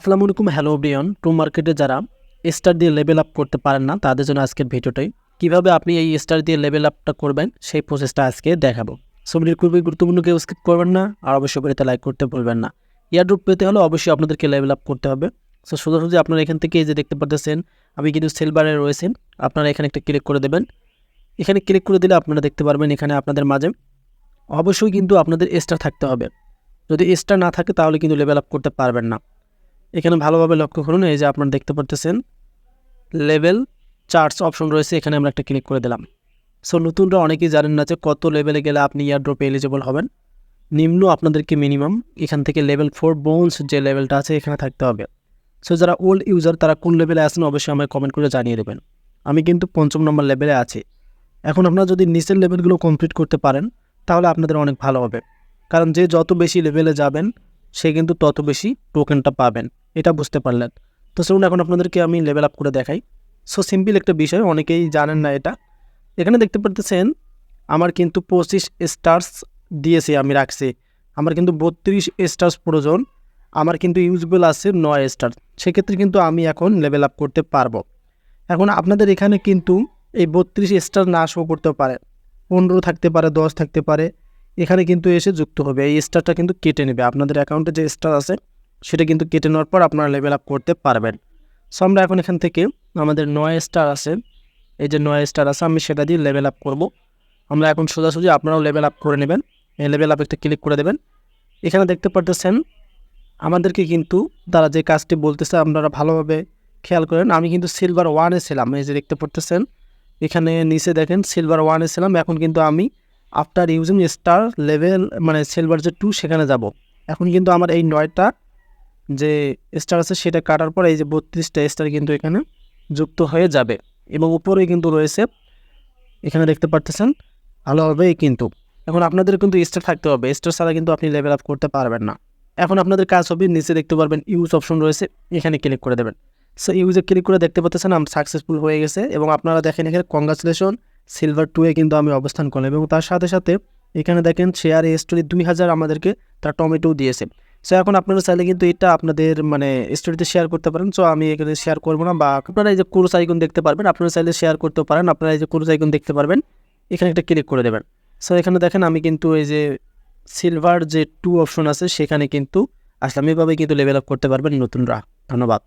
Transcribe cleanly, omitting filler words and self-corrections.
আসসালামু আলাইকুম, hello Brian. Two মার্কেটে যারা স্টার দিয়ে লেভেল আপ করতে পারেন না তাদের জন্য আজকের ভিডিওটাই কিভাবে আপনি এই স্টার দিয়ে লেভেল আপটা করবেন সেই প্রসেসটা আজকে দেখাবো। সো ভিডিও খুবই গুরুত্বপূর্ণ, কেউ স্কিপ করবেন না, আর অবশ্যই ভিডিওতে লাইক করতে ভুলবেন না। এয়ারড্রপ পেতে হলে অবশ্যই আপনাদেরকে লেভেল আপ করতে হবে। সো সোজাসুজি আপনারা এখান থেকে এই যে দেখতে পাচ্ছেন আমি কিন্তু সিলভারে রয়েছেন, আপনারা এখানে একটা ক্লিক করে দেবেন। এখানে ক্লিক করে দিলে আপনারা দেখতে পারবেন এখানে আপনাদের মাঝে অবশ্যই কিন্তু আপনাদের স্টার থাকতে হবে। যদি স্টার না থাকে তাহলে কিন্তু লেভেল আপ করতে পারবেন না। এখানে ভালোভাবে লক্ষ্য করুন, এই যে আপনারা দেখতে পাচ্ছেন লেভেল চার্টস অপশন রয়েছে, এখানে আমরা একটা ক্লিক করে দিলাম। সো নতুনরা অনেকেই জানেন না যে কত লেভেলে গেলে আপনি এয়ারড্রপে এলিজিবল হবেন। নিম্ন আপনাদেরকে মিনিমাম এখান থেকে লেভেল 4 বোনস যে লেভেলটা আছে এখানে থাকতে হবে। সো যারা ওল্ড ইউজার তারা কোন লেভেলে আছেন অবশ্যই আমায় কমেন্ট করে জানিয়ে দেবেন। আমি কিন্তু 5ম নম্বর লেভেলে আছি। এখন আপনারা যদি নিচের লেভেলগুলো কমপ্লিট করতে পারেন তাহলে আপনাদের অনেক ভালো হবে, কারণ যে যত বেশি লেভেলে যাবেন সে কিন্তু তত বেশি টোকেনটা পাবেন। এটা বুঝতে পারলেন তো? চলুন এখন আপনাদেরকে আমি লেভেল আপ করে দেখাই। সো সিম্পল একটা বিষয়, অনেকেই জানেন না এটা। এখানে দেখতে পাচ্ছেন আমার কিন্তু 25 স্টার্স দিয়েছি, আমি রাখছি। আমার কিন্তু 32 স্টার্স প্রয়োজন, আমার কিন্তু ইউজেবল আছে 9 স্টার। সেক্ষেত্রে কিন্তু আমি এখন লেভেল আপ করতে পারবো। এখন আপনাদের এখানে কিন্তু এই 32 স্টার না শো করতে পারে, 15 থাকতে পারে, 10 থাকতে পারে। এখানে কিন্তু এসে যুক্ত হবে, এই স্টারটা কিন্তু কেটে নেবে। আপনাদের অ্যাকাউন্টে যে স্টার আছে সেটা কিন্তু কেটে নেওয়ার পর আপনারা লেভেল আপ করতে পারবেন। সো আমরা এখন এখান থেকে আমাদের 9 স্টার আছে, এই যে 9 স্টার আছে, আমি সেটা দিয়ে লেভেল আপ করব। আমরা এখন সোজাসুজি আপনারাও লেভেল আপ করে নেবেন। এই লেভেল আপ একটা ক্লিক করে দেবেন। এখানে দেখতে পারতেছেন আমাদেরকে কিন্তু তারা যে কাজটি বলতেছে আপনারা ভালোভাবে খেয়াল করেন। আমি কিন্তু সিলভার 1-এ ছিলাম, এই যে দেখতে পারতেছেন এখানে নিচে দেখেন সিলভার 1-এ ছিলাম। এখন কিন্তু আমি আফটার ইউজিং স্টার লেভেল মানে সিলভার যে 2 সেখানে যাব। এখন কিন্তু আমার এই 9টা যে স্টার আছে সেটা কাটার পর এই যে 32টা স্টার কিন্তু এখানে যুক্ত হয়ে যাবে, এবং উপরেই কিন্তু রয়েছে এখানে দেখতে পারতেছেন ভালোভাবে। কিন্তু এখন আপনাদের কিন্তু স্টার থাকতে হবে, স্টার ছাড়া কিন্তু আপনি লেভেল আপ করতে পারবেন না। এখন আপনাদের কাজ হবে নিচে দেখতে পারবেন ইউজ অপশন রয়েছে, এখানে ক্লিক করে দেবেন। সো ইউজে ক্লিক করে দেখতে পাচ্ছেন আমরা সাকসেসফুল হয়ে গেছে, এবং আপনারা দেখেন এখানে কংগ্রাচুলেশন সিলভার 2-এ কিন্তু আমি অবস্থান করলাম। এবং তার সাথে সাথে এখানে দেখেন শেয়ার স্টোরি 2000 আমাদেরকে তার টমেটো দিয়েছে। সো এখন আপনারা চাইলে কিন্তু এটা আপনাদের মানে স্টোরিতে শেয়ার করতে পারেন। সো আমি এখানে শেয়ার করবো না, বা আপনারা এই যে ক্রুজ আইকন দেখতে পারবেন, আপনারা চাইলে শেয়ার করতে পারেন। আপনারা এই যে ক্রুজ আইকন দেখতে পারবেন, এখানে একটা ক্লিক করে দেবেন। সো এখানে দেখেন আমি কিন্তু এই যে সিলভার যে 2 অপশন আছে সেখানে কিন্তু আসলে এভাবে কিন্তু লেভেল আপ করতে পারবেন নতুনরা। ধন্যবাদ।